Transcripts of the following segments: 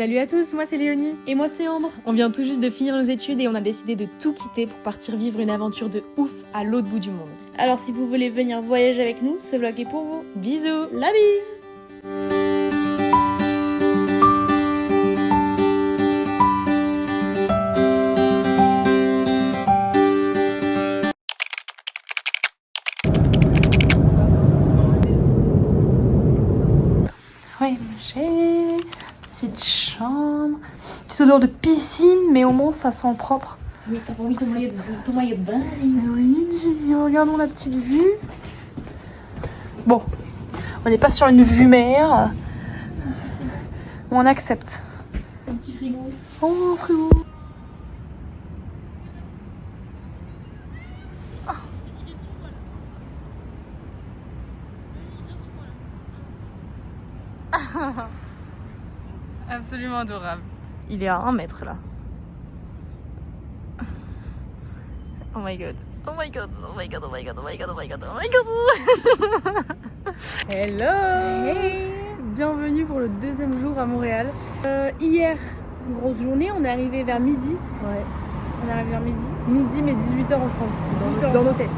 Salut à tous, moi c'est Léonie. Et moi c'est Ambre. On vient tout juste de finir nos études et on a décidé de tout quitter pour partir vivre une aventure de ouf à l'autre bout du monde. Alors si vous voulez venir voyager avec nous, ce vlog est pour vous. Bisous. La bise. Ouais, j'ai petite chambre, petite odeur de piscine, mais au moins ça sent propre. Oui, t'as pas envie de ton maillot de bain. Oui, regardons la petite vue. Bon, on n'est pas sur une vue mer. On accepte. Un petit frigo. Oh, frigo. Absolument adorable. Il est à 1 mètre là. Oh my god. Oh my god. Oh my god. Oh my god. Oh my god. Oh my god. Oh my god. Hello. Hey. Bienvenue pour le 2e jour à Montréal. Hier, une grosse journée, on est arrivé vers midi. Ouais. On est arrivé vers midi. Midi mais 18h en France. 18h. Dans nos têtes.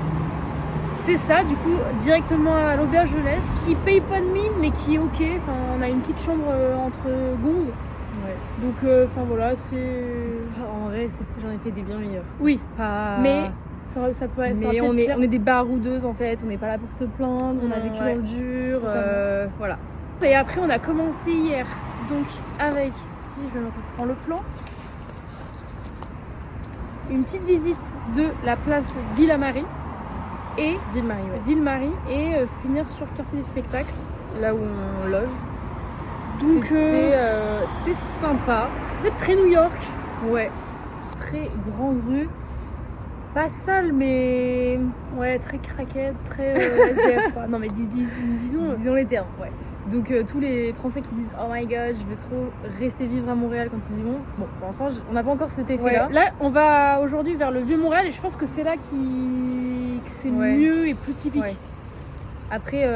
C'est ça, du coup, directement à l'auberge de l'Est, qui paye pas de mine, mais qui est ok. Enfin, on a une petite chambre entre gonzes. Ouais. Donc, enfin voilà, c'est. En vrai, j'en ai fait des bien meilleurs. Oui, Pas... mais ça peut être. Mais on est des baroudeuses en fait, on n'est pas là pour se plaindre, on a vécu Ouais. dans le dur, voilà. Et après, on a commencé hier, donc avec, si je reprends le plan, une petite visite de la place Ville-Marie et Ville-Marie, ouais. Ville-Marie et finir sur Quartier des Spectacles. Là où on loge. Donc, c'était sympa. ça fait très New York. Ouais. Très grande rue. Pas sale, mais Ouais, très craquette, très SDF quoi. Non mais disons. disons les termes, ouais. Donc tous les Français qui disent oh my god, je veux trop rester vivre à Montréal quand ils y vont. Bon, pour l'instant, on n'a pas encore cet effet-là. Ouais. Là, on va aujourd'hui vers le Vieux-Montréal et je pense que c'est là que c'est Ouais. mieux et plus typique. Ouais. Après,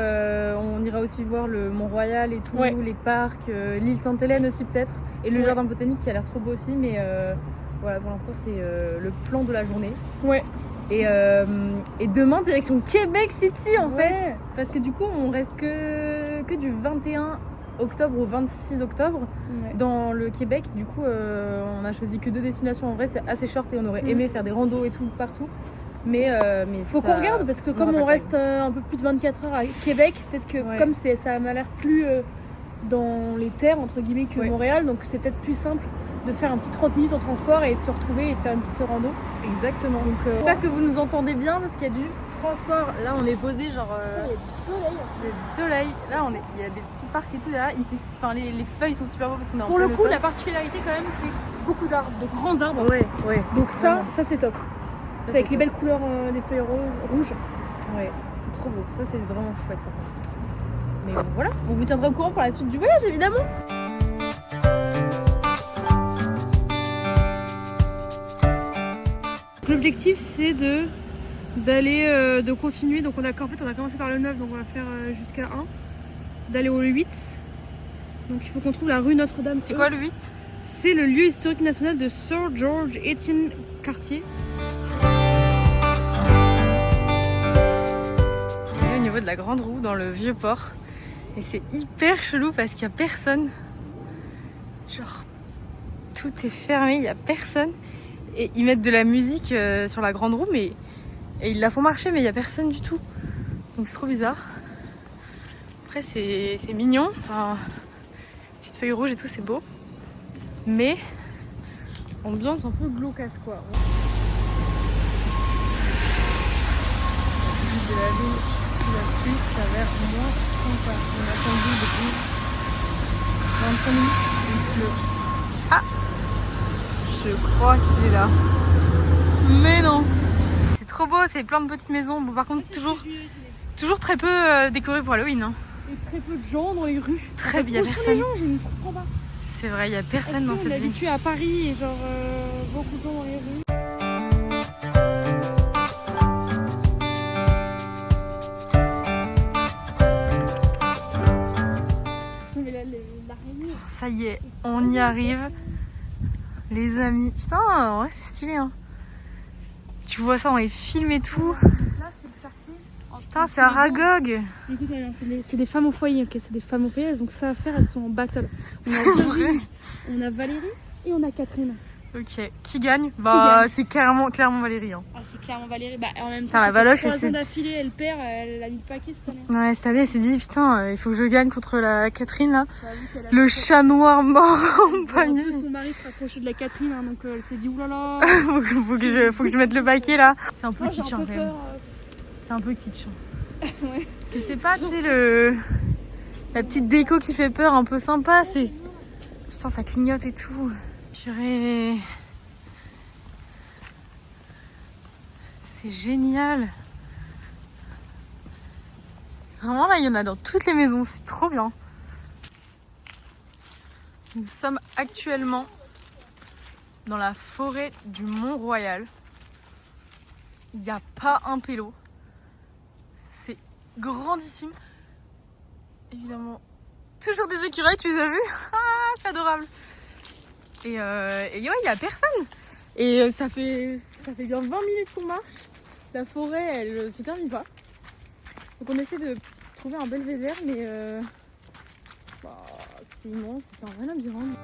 on ira aussi voir le Mont-Royal et tout, Ouais. les parcs, l'île Sainte-Hélène aussi peut-être, et le Ouais. jardin botanique qui a l'air trop beau aussi, mais voilà, pour l'instant c'est le plan de la journée. Ouais. Et demain, direction Québec City en Ouais. fait, parce que du coup on reste que du 21 octobre au 26 octobre Ouais. dans le Québec. Du coup, on a choisi que 2 destinations, en vrai c'est assez short et on aurait aimé faire des randos et tout partout. Mais Faut ça- qu'on regarde parce que comme aura on pas le reste un peu plus de 24 heures à Québec, peut-être que Ouais. comme ça m'a l'air plus dans les terres entre guillemets que Ouais. Montréal, donc c'est peut-être plus simple de faire un petit 30 minutes en transport et de se retrouver et de faire une petite rando. Exactement. Donc J'espère que vous nous entendez bien parce qu'il y a du transport. Là, on est posé genre. il y a du soleil. Il y a du soleil. Là, il y a des petits parcs et tout derrière. Les feuilles sont super beaux parce qu'on est en Pour le plein coup, automne. la particularité quand même, c'est beaucoup d'arbres, de grands arbres. Ouais. Donc ça Vraiment. c'est top. Ça, C'est avec c'est les belles couleurs des feuilles rouges. Ouais, c'est trop beau. Ça, c'est vraiment chouette par contre. Mais bon, voilà, on vous tiendra au courant pour la suite du voyage évidemment. L'objectif c'est de continuer. Donc on a commencé par le 9, donc on va faire jusqu'à 1. D'aller au 8. Donc il faut qu'on trouve la rue Notre-Dame. C'est quoi le 8? C'est le lieu historique national de Sir George Étienne Cartier. On est au niveau de la Grande Roue dans le vieux port. Et c'est hyper chelou parce qu'il n'y a personne. Genre, tout est fermé, il n'y a personne. Et ils mettent de la musique sur la Grande Roue, et ils la font marcher, mais il n'y a personne du tout. Donc c'est trop bizarre. Après, c'est mignon. Enfin, petite feuille rouge et tout, c'est beau. Mais, ambiance un peu glaucasse quoi. De la ville sous la pluie, ça a l'air moins sympa. On a attendu depuis 25 minutes. Ah, je crois qu'il est là. Mais non. C'est trop beau, c'est plein de petites maisons. Bon, par contre, toujours très peu décoré pour Halloween. Hein. Et très peu de gens dans les rues. Très bien, Où sont personne. les gens, je ne comprends pas. C'est vrai, il n'y a personne dans On cette est ville. habitué à Paris et genre beaucoup de gens dans les rues. Mais là, l'araignée. Ça y est, on y arrive. Les amis. Putain, ouais, c'est stylé. Hein. Tu vois ça dans les films et tout. Donc là, c'est le quartier. Putain, c'est Aragog. Écoute, c'est des femmes au foyer, ok, c'est des femmes au foyer, elles ont que ça à faire, elles sont en battle. On a C'est vrai. Virginie, on a Valérie et on a Catherine. Ok, qui gagne? Bah, gagne c'est clairement Valérie. Hein. Ah, c'est clairement Valérie. Bah, en même temps, Putain, la ça Valoche, fait elle 3 s'est- ans d'affilée, elle perd, elle a mis le paquet cette année. Ouais, cette année, elle s'est dit, putain, il faut que je gagne contre la Catherine là. J'avoue qu'elle a Le fait- chat noir mort elle en voit un panier. peu son mari se rapprocher de la Catherine, hein, donc elle s'est dit oulala. faut que je mette le paquet là. C'est un peu Moi j'ai kitsch un hein, peu quand même. peur. C'est un peu kitsch. Hein. Ouais. Parce que c'est pas, tu sais, la petite déco qui fait peur, un peu sympa. C'est. Putain, ça clignote et tout. Purée. C'est génial. Vraiment là, il y en a dans toutes les maisons, c'est trop bien. Nous sommes actuellement dans la forêt du Mont-Royal. Il n'y a pas un pélo. C'est grandissime. Évidemment, toujours des écureuils, tu les as vus? Ah, c'est adorable. Et ouais, il n'y a personne. Et ça fait bien 20 minutes qu'on marche. La forêt, elle se termine pas. Donc on essaie de trouver un belvédère, mais c'est immense, c'est un vrai labyrinthe.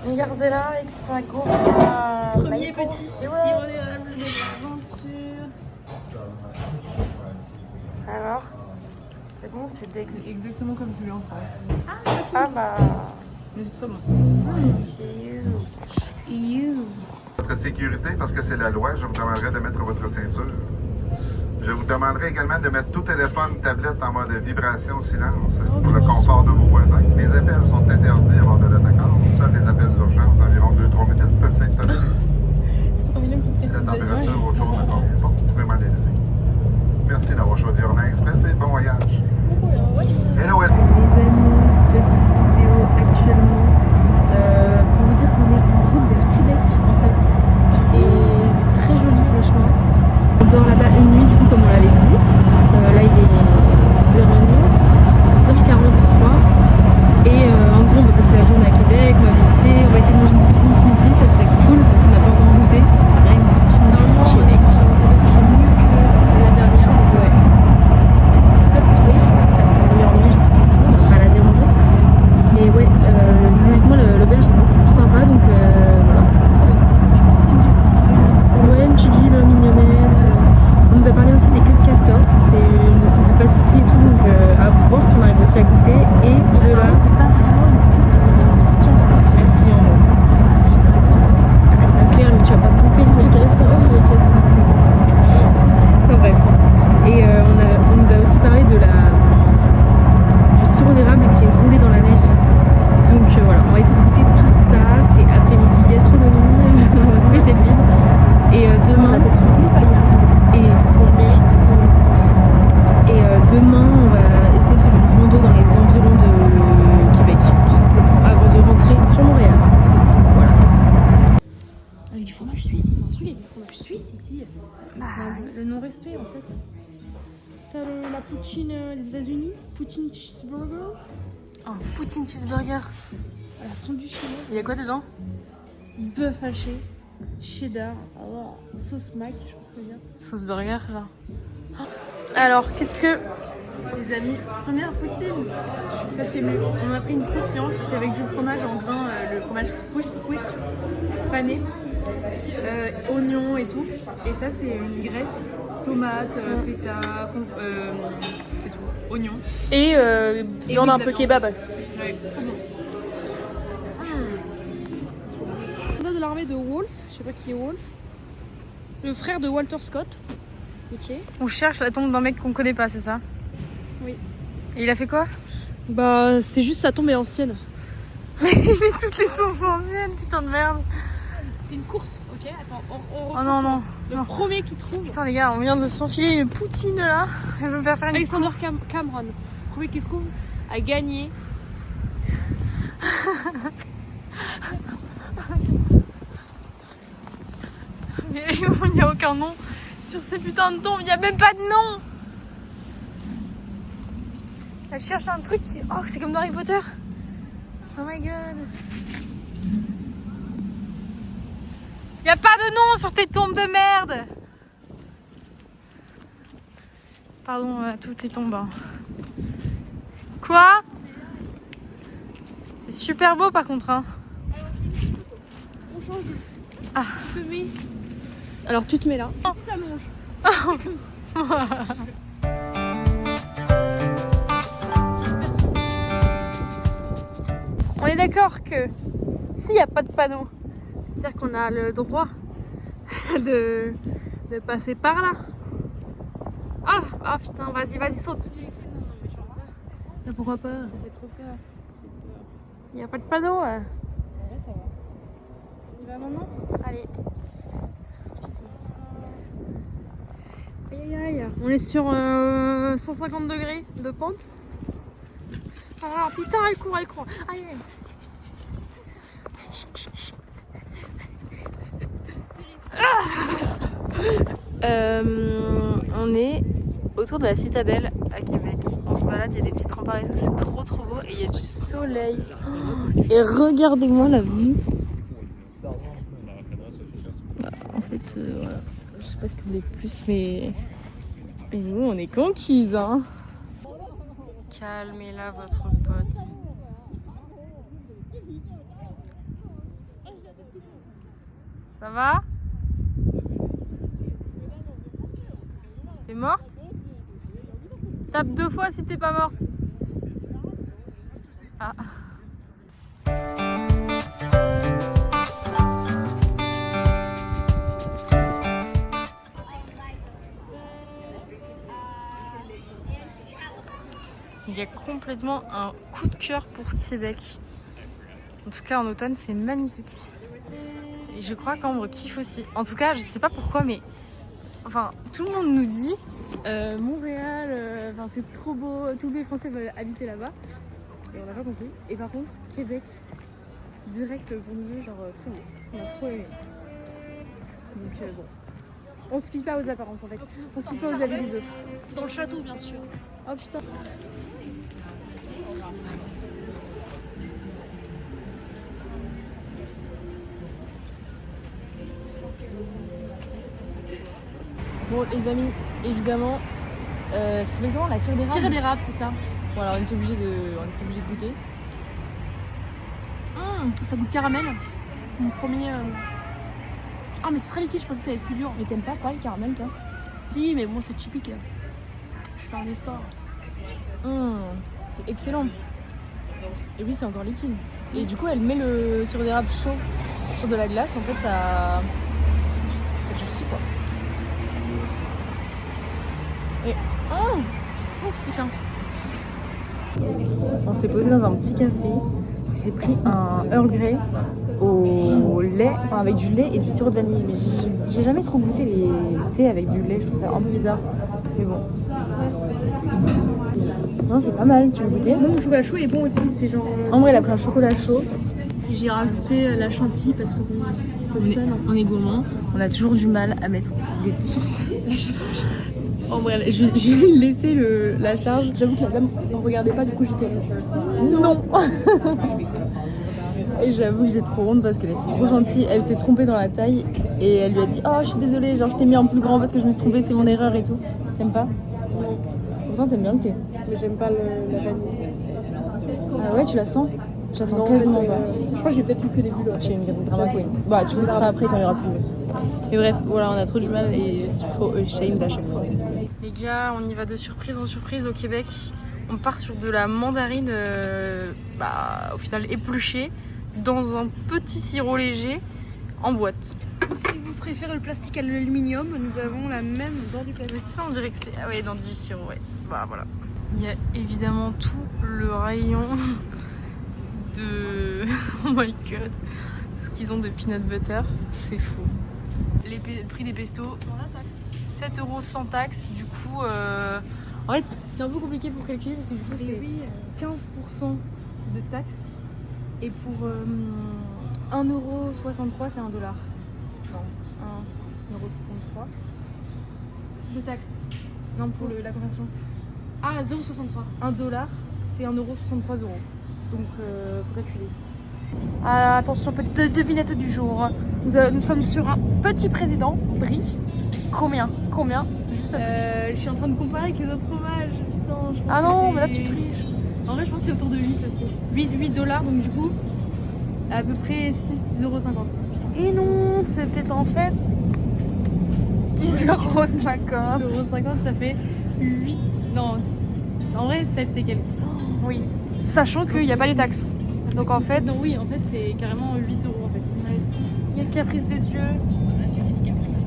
Regardez-là avec sa gorilla. Premier petit sirop d'érable de l'aventure. Alors, c'est bon, c'est exactement comme celui en France. Ah bah. Mais c'est très bon. Votre sécurité, parce que c'est la loi, je vous demanderai de mettre votre ceinture. Je vous demanderai également de mettre tout téléphone, tablette en mode vibration silence pour le confort de vos voisins. Les appels sont interdits avant de l'attaquant. Seuls les appels d'urgence d'environ 2-3 minutes peuvent être tolérés. C'est trop mignon qui Si la précise. température au jour ne convient pas, vous pouvez m'en laisser. Merci d'avoir choisi Orient Express et bon voyage. Hello, hello. Les amis, petite vidéo actuellement pour vous dire qu'on est en route vers Québec en fait. Et c'est très joli le chemin. On dort là-bas une nuit du coup comme on l'avait dit. Là il est 0h43. Et en gros on va passer la journée à Québec, on va visiter, on va essayer de manger une poutine ce midi, ça serait cool parce qu'on n'a pas encore goûté. Pareil, une poutine Québec. J'ai mieux que la dernière, donc ouais. Hop twist, comme ça meilleur nuit juste ici, on va pas la déranger. Mais ouais, logiquement l'auberge est beaucoup plus sympa donc voilà. Ça va être ça. Je pense que c'est une ville sympa. Ouais, une petite ville mignonnette. On nous a parlé aussi des queues de castor, c'est une espèce de pâtisserie et tout, donc à voir si on arrive aussi à goûter. Et de là. C'est pas vraiment une queue de castor. Merci en vrai. Ah, c'est pas clair, mais tu vas pas bouffer une queue de castor. Enfin, bref. Et on nous a aussi parlé de du sirop d'érable qui est roulé dans la neige. Donc voilà, on va essayer de goûter tout ça. C'est après-midi gastronomie, on va se péter le bide. Et demain. On a fait 30 000 pailles. Et, On mérite demain, on va essayer de faire une rando dans les environs de Québec, tout simplement, avant de rentrer sur Montréal. Voilà. avec du fromage suisse. Ils ont un truc avec du fromage suisse ici. Le non-respect en fait. T'as la poutine des États-Unis, poutine cheeseburger, Un poutine cheeseburger. la fondue chez moi, Il y a quoi dedans? bœuf haché, cheddar, sauce mac, je pense que c'est bien. Sauce burger, genre. Alors, qu'est-ce que. Les amis, première poutine. Parce qu'on a pris une croustillante, c'est avec du fromage en grains, le fromage squish, pané, oignon et tout. Et ça, c'est une graisse, tomate, feta, c'est tout, oignon. Et viande oui, un de la peu viande. kebab. Ouais, très bon. Soldat de l'armée de Wolf, je sais pas qui est Wolf. Le frère de Walter Scott. Ok. On cherche la tombe d'un mec qu'on connaît pas, c'est ça? Oui. Et il a fait quoi? Bah c'est juste sa tombe est ancienne. Mais toutes les tombes sont anciennes, putain de merde. C'est une course, ok. Attends, Oh non, non. Le premier qui trouve. Putain les gars, on vient de s'enfiler une poutine là. Elle veut me faire une Alexander course. Cameron. Le premier qui trouve a gagné. Mais il n'y a aucun nom. sur ces putains de tombes, il n'y a même pas de nom. Elle cherche un truc qui... Oh, c'est comme dans Harry Potter. Oh my god. Il n'y a pas de nom sur tes tombes de merde. Pardon à toutes les tombes. Hein. Quoi? C'est super beau par contre. Hein. On change. Ah. Tu te mets. Alors tu te mets là. Tu t'allonges. On est d'accord que s'il n'y a pas de panneau, c'est-à-dire qu'on a le droit de passer par là. Ah putain, vas-y, saute. Mais pourquoi pas? Ça fait trop peur. Il n'y a pas de panneau. Ouais, ça va. On y va maintenant? Allez. Aïe aïe aïe. On est sur 150 degrés de pente. Ah putain, elle court. Aïe aïe. On est autour de la citadelle à Québec. On se balade, il y a des petits remparts et tout, c'est trop beau et il y a du soleil. Et regardez-moi la vue. En fait, voilà. Je sais pas ce que vous voulez plus, mais nous on est conquises, hein. Calmez-la votre pote. Ça va? T'es morte? Tape 2 fois si t'es pas morte. Ah. Il y a complètement un coup de cœur pour Québec. En tout cas en automne c'est magnifique. Et je crois qu'Ambre kiffe aussi. En tout cas je sais pas pourquoi mais enfin tout le monde nous dit Montréal, c'est trop beau, tous les Français veulent habiter là-bas. Et on n'a pas compris. Et par contre Québec, direct pour nous genre trop beau. On a trop aimé. Donc bon. On se fie pas aux apparences en fait. On se fie pas aux avis des autres. Dans le château bien sûr. Oh putain. Bon les amis, évidemment, c'est comment la tire d'érable? Tirer d'érable, c'est ça. Bon alors on était obligé de goûter. Ça goûte caramel. Mon premier. Ah mais c'est très liquide, je pensais que ça allait être plus dur. Mais t'aimes pas le caramel toi? Si, mais bon c'est typique. Je fais un effort. C'est excellent. Et oui c'est encore liquide. Et du coup elle met le sirop d'érable chaud sur de la glace, en fait ça durcit quoi. Et Oh putain. On s'est posé dans un petit café. J'ai pris un Earl Grey au lait, enfin avec du lait et du sirop de vanille. Mais j'ai jamais trop goûté les thés avec du lait, je trouve ça un peu bizarre. Mais bon. Non, c'est pas mal, tu veux goûter? Non, le chocolat chaud est bon aussi, c'est genre. En vrai, elle a pris un chocolat chaud. J'ai rajouté la chantilly parce que on est gourmand. On a toujours du mal à mettre des tips. En vrai, je vais lui laisser la charge. J'avoue que la dame ne regardait pas, du coup j'étais non. Et j'avoue que j'ai trop honte parce qu'elle était trop gentille. Elle s'est trompée dans la taille et elle lui a dit oh je suis désolée, genre je t'ai mis en plus grand parce que je me suis trompée, c'est mon erreur et tout. T'aimes pas? Pourtant t'aimes bien le thé. Mais j'aime pas la vanille. Ah ouais, tu la sens? Je la sens quasiment pas. Je crois que j'ai peut-être lu que des bulles. J'ai une drama queen. Bah tu goûteras après quand il y aura plus. Mais bref, voilà, on a trop du mal et je suis trop ashamed à chaque fois. Les gars, on y va de surprise en surprise au Québec. On part sur de la mandarine au final épluchée dans un petit sirop léger en boîte. Si vous préférez le plastique à l'aluminium, nous avons la même dans du plastique. Mais ça on dirait que c'est ah ouais, dans du sirop, ouais. Bah voilà. Il y a évidemment tout le rayon de oh my god, ce qu'ils ont de peanut butter, c'est fou. Le prix des pestos, Sans la taxe. 7 € sans taxe. Du coup, en fait, c'est un peu compliqué pour calculer parce que du coup, c'est 15% de taxe. Et pour 1,63 €, c'est $1. Non, 1,63 €. de taxes. Non, pour la conversion. Ah, 0,63. $1, c'est 1,63 €. Donc, faut calculer. Attention, petite devinette du jour. Nous sommes sur un petit président, Brie. Combien Juste Je suis en train de comparer avec les autres fromages. Putain, je pense Ah que non, c'est- mais là tu triches. En vrai, je pense que c'est autour de 8 aussi. $8, donc du coup, à peu près 6,50 €. Et non, c'était en fait 10,50 €. 6,50 €, ça fait 8. Non, en vrai, 7 et quelques. Oui, sachant qu'il n'y a pas les taxes. Donc en fait, Non, oui, en fait, c'est carrément 8 € en fait. ouais. Il y a le caprice des yeux. Là, tu fais des caprices.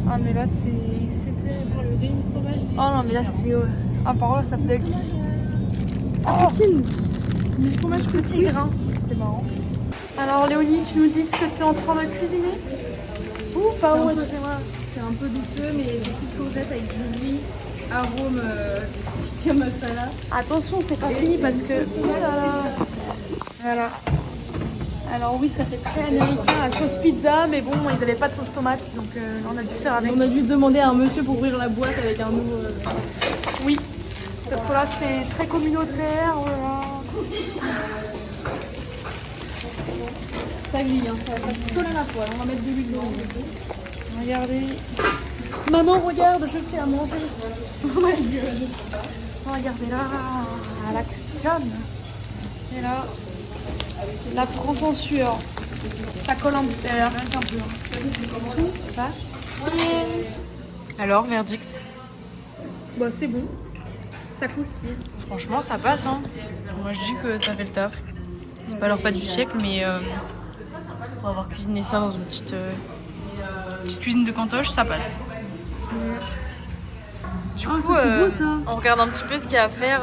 Ah mais là c'était... Pour le ring fromage. Oh non mais là c'est... Ah par là ça me bug. Ah, poutine. Du fromage Petit grain. C'est marrant. Alors Léonie, tu nous dis ce que tu es en train de cuisiner? Ou pas? C'est un Ou peu- excusez-moi. C'est un peu douteux, mais des petites courgettes avec du riz, arôme tikka masala. Attention, c'est pas fini parce que... Oh là là. Voilà. Alors oui, ça fait très américain, la sauce pizza, mais bon, ils n'avaient pas de sauce tomate, donc on a dû faire avec. On a dû demander à un monsieur pour ouvrir la boîte avec un nouveau. Oui, parce que là c'est très communautaire, voilà. Ça grille, hein, ça colle à la poêle. On va mettre de l'huile dedans. Regardez. Maman, regarde, je fais à manger. Oh my god. Regardez là, à l'action. Et là, la France en sueur. Ça colle en terre. Alors, verdict. Bah c'est bon, ça croustille. Franchement, ça passe. Hein. Moi, je dis que ça fait le taf. C'est pas leur pas du siècle, mais pour avoir cuisiné ça dans une petite cuisine de Cantoche, ça passe. Du coup, ça, c'est beau, ça. on regarde un petit peu ce qu'il y a à faire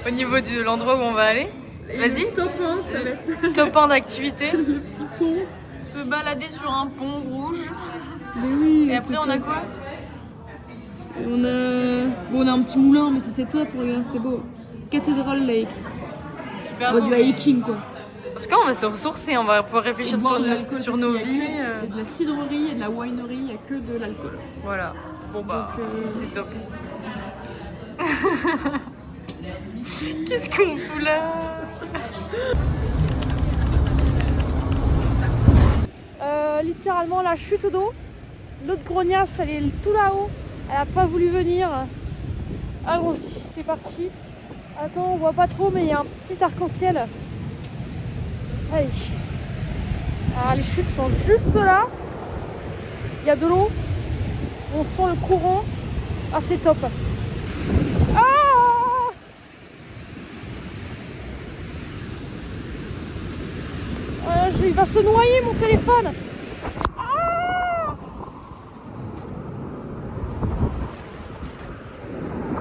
au niveau de l'endroit où on va aller. Vas-y. Top 1, ça va être Top 1 d'activité. le petit pont. Se balader sur un pont rouge. Mais oui. Et après, on a quoi? On a un petit moulin, mais ça c'est top, regarde, c'est beau. Cathedral Lakes. Super On va beau, du mais- hiking quoi. En tout cas, on va se ressourcer, on va pouvoir réfléchir sur nos vies. Il y a de la cidrerie et de la winery, il n'y a que de l'alcool. Voilà. Bon bah, Donc, c'est top. Qu'est-ce qu'on fout là? Littéralement la chute d'eau. L'autre grognasse, elle est tout là-haut. Elle a pas voulu venir. Allons-y, c'est parti. Attends, on voit pas trop, mais il y a un petit arc-en-ciel. Allez. Alors les chutes sont juste là. Il y a de l'eau. On sent le courant. Ah, c'est top. Ah! Il va se noyer mon téléphone. Ah!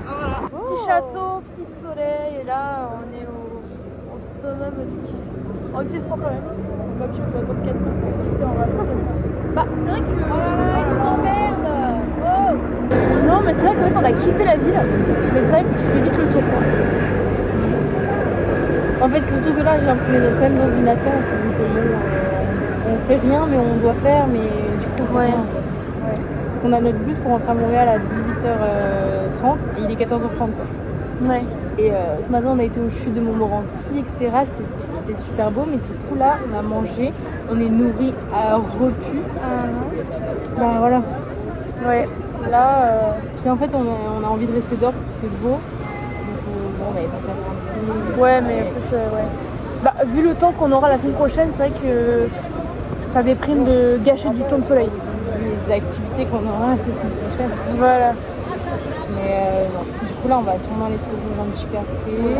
Voilà. Petit château, petit soleil, et là on est au summum du kiff. Oh, il fait froid quand même. Bah, puis on doit attendre 4 heures pour pisser en vacances. Bah, c'est vrai que. Oh là là, il nous emmerde! Oh! Non, mais c'est vrai qu'en fait on a kiffé la ville, mais c'est vrai que tu fais vite le tour quoi. En fait, c'est surtout que là, on est quand même dans une attente. Donc, on fait rien, mais on doit faire. Mais du coup, ouais. Parce qu'on a notre bus pour rentrer à Montréal à 18h30 et il est 14h30. Quoi. Ouais. Et ce matin, on a été aux chutes de Montmorency, etc. C'était super beau. Mais du coup, là, on a mangé. On est nourri à repu. Ben voilà. Ouais. Là, puis en fait, on a envie de rester dehors parce qu'il fait beau. On avait passé un principe. Ouais, mais écoute, ouais. Bah, vu le temps qu'on aura la semaine prochaine, c'est vrai que ça déprime de gâcher du temps de soleil. Les activités qu'on aura la semaine prochaine. Voilà. Mais non. Du coup, là, on va sûrement aller se poser dans un petit café.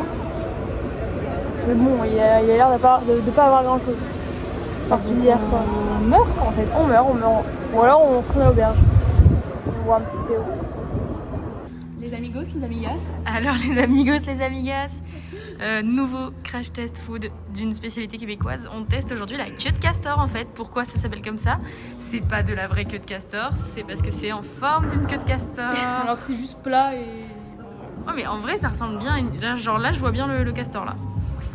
Mais bon, il y a l'air de pas avoir grand chose. Particulière, quoi. On meurt, en fait. On meurt. Ou alors, on retourne à l'auberge. On voit un petit Théo. Les amigos, les amigas. Alors les amigos, les amigas, nouveau crash test food d'une spécialité québécoise. On teste aujourd'hui la queue de castor en fait. Pourquoi ça s'appelle comme ça? C'est pas de la vraie queue de castor, c'est parce que c'est en forme d'une queue de castor. Alors que c'est juste plat et... Oh mais en vrai ça ressemble bien à une... là, genre là je vois bien le castor là.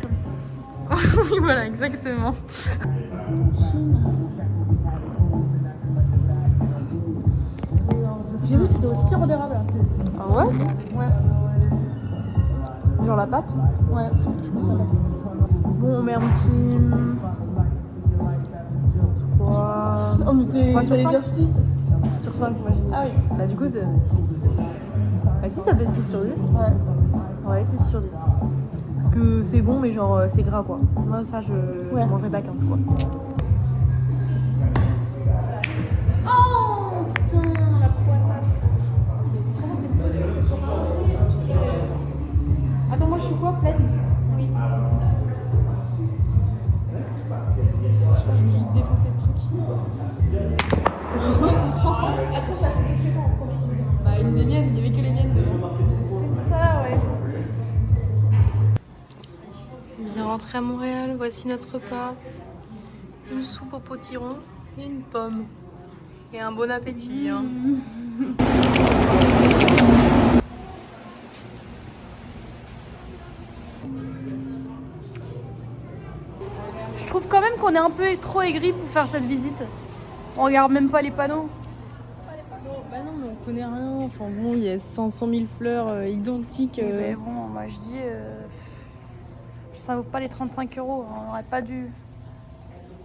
Comme ça. Oui voilà exactement. J'ai vu, c'était au sirop d'érable. Ah ouais? Ouais. Genre la pâte? Ouais, je pense la pâte. Bon, on met un petit. 3. Oh, mais t'es. sur 5 6. Sur 5, moi j'ai dit. Ah oui. Bah du coup c'est... Bah si, ça fait 6 sur 10. Ouais. Ouais, 6 sur 10. Parce que c'est bon, mais genre c'est gras quoi. Moi, ça, je mangerai pas 15 quoi. Oh putain, la poisson. Comment c'est possible de se ranger? Attends, moi je suis quoi, pleine? Oui. Je sais pas, je vais juste défoncer ce truc. Attends, ça c'était chez moi en premier. Bah une des miennes, il n'y avait que les miennes devant. C'est ça, ouais. Bien rentré à Montréal, voici notre repas. Une soupe au potiron et une pomme. Et un bon appétit. Hein. Je trouve quand même qu'on est un peu trop aigri pour faire cette visite. On regarde même pas les panneaux. Bah non, mais on connaît rien. Enfin bon, il y a 500 000 fleurs identiques. Mais bon, moi je dis, ça vaut pas les 35 €. On aurait pas dû.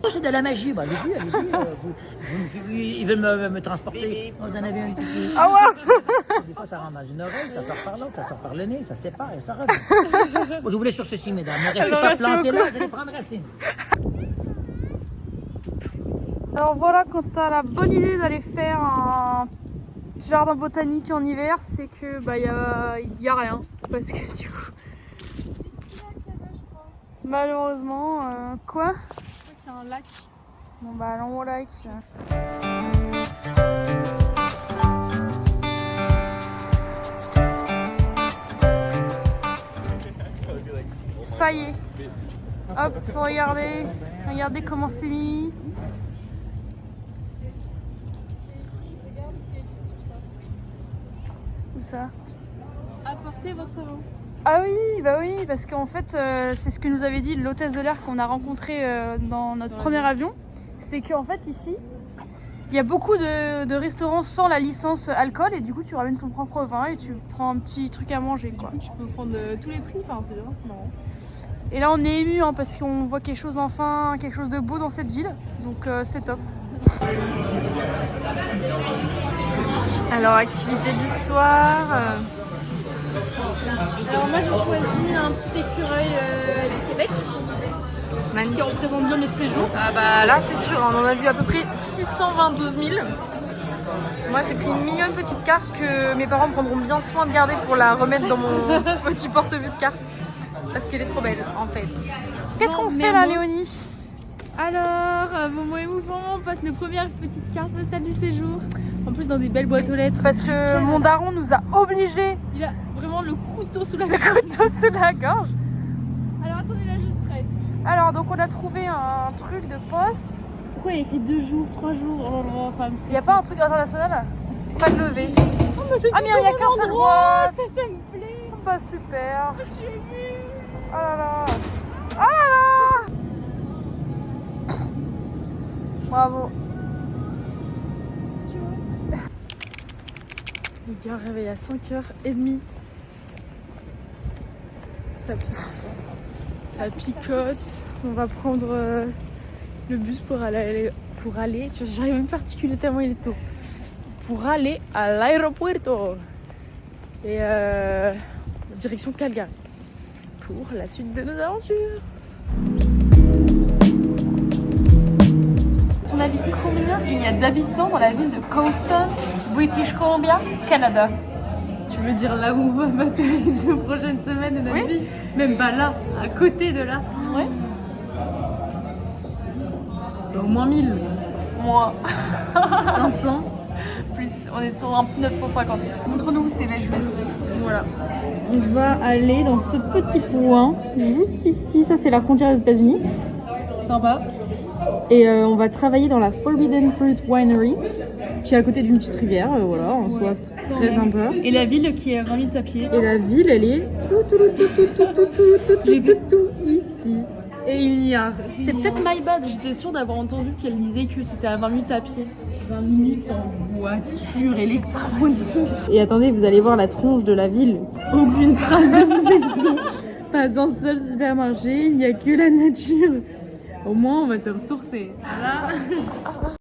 Oh, c'est de la magie, bah, allez-y, allez-y. Ils veulent me transporter. Vous en avez un ici. Ah ouais. Des fois, ça rentre dans une oreille, ça sort par l'autre, ça sort par le nez, ça sépare et ça revient. Bon, je voulais sur ceci, mesdames. Ne restez pas plantés là, vous allez prendre racine. Alors voilà, quand t'as la bonne idée d'aller faire un jardin botanique en hiver, c'est que bah y a rien. Parce que du coup, malheureusement, quoi? C'est un lac. Bon bah allons au lac. Ça y est. Hop, regardez. Regardez comment c'est Mimi. Où ça? Apportez votre eau. Ah oui, parce qu'en fait, c'est ce que nous avait dit l'hôtesse de l'air qu'on a rencontré dans notre premier avion. C'est qu'en fait, ici, il y a beaucoup de restaurants sans la licence alcool et du coup, tu ramènes ton propre vin et tu prends un petit truc à manger, quoi. Tu peux prendre tous les prix, enfin c'est bien, c'est marrant. Et là, on est ému hein, parce qu'on voit quelque chose enfin, quelque chose de beau dans cette ville. Donc, c'est top. Alors, activité du soir. Alors moi, j'ai choisi un petit écureuil du Québec Magnifique. qui représente bien notre séjour. Ah bah là c'est sûr, on en a vu à peu près 622 000. Moi j'ai pris une mignonne petite carte que mes parents prendront bien soin de garder pour la remettre dans mon petit porte-vue de carte. Parce qu'elle est trop belle en fait. Qu'est-ce qu'on fait là, Léonie? Alors, moment émouvant, on passe nos premières petites cartes postales du séjour. En plus dans des belles boîtes aux lettres. Parce que mon daron nous a obligés Il a vraiment le couteau sous la le couteau sous la gorge. Alors attendez là, je stresse. Alors donc on a trouvé un truc de poste. Pourquoi il y a écrit 2 jours, 3 jours? Oh là là, ça va me stresser. Il n'y a pas un truc international? Pas de levée. Oh, mais c'est Ah mais il n'y a qu'un seul endroit. Ça me plaît. Pas super. Je suis émue. Oh là là. Oh là là. Bravo. Le gars réveille à 5h30. Ça pique. Ça picote. On va prendre le bus pour aller. J'arrive même pas à articuler tellement il est tôt. Pour aller à l'aéropuerto. Et direction Calgary. Pour la suite de nos aventures. À ton avis, combien il y a d'habitants dans la ville de Coaston, British Columbia, Canada? Tu veux dire là où on va passer les 2 prochaines semaines de notre vie? Même pas là, à côté de là. Ouais. Au moins 1000. Moins. 500. Plus, on est sur un petit 950. Montre-nous où c'est, vas-y. Voilà. On va aller dans ce petit point, juste ici. Ça, c'est la frontière des États-Unis. Sympa. Et on va travailler dans la Forbidden Fruit Winery, qui est à côté d'une petite rivière. Voilà, en soi, c'est très sympa. Et la ville qui est à 20 minutes à pied. Et la ville, elle est tout ici. Et il y a. C'est peut-être my bad, j'étais sûre d'avoir entendu qu'elle disait que c'était à 20 minutes à pied. 20 minutes en voiture électronique. Et attendez, vous allez voir la tronche de la ville. Aucune trace de maison, pas un seul supermarché, il n'y a que la nature. Au moins, on va se ressourcer. Voilà.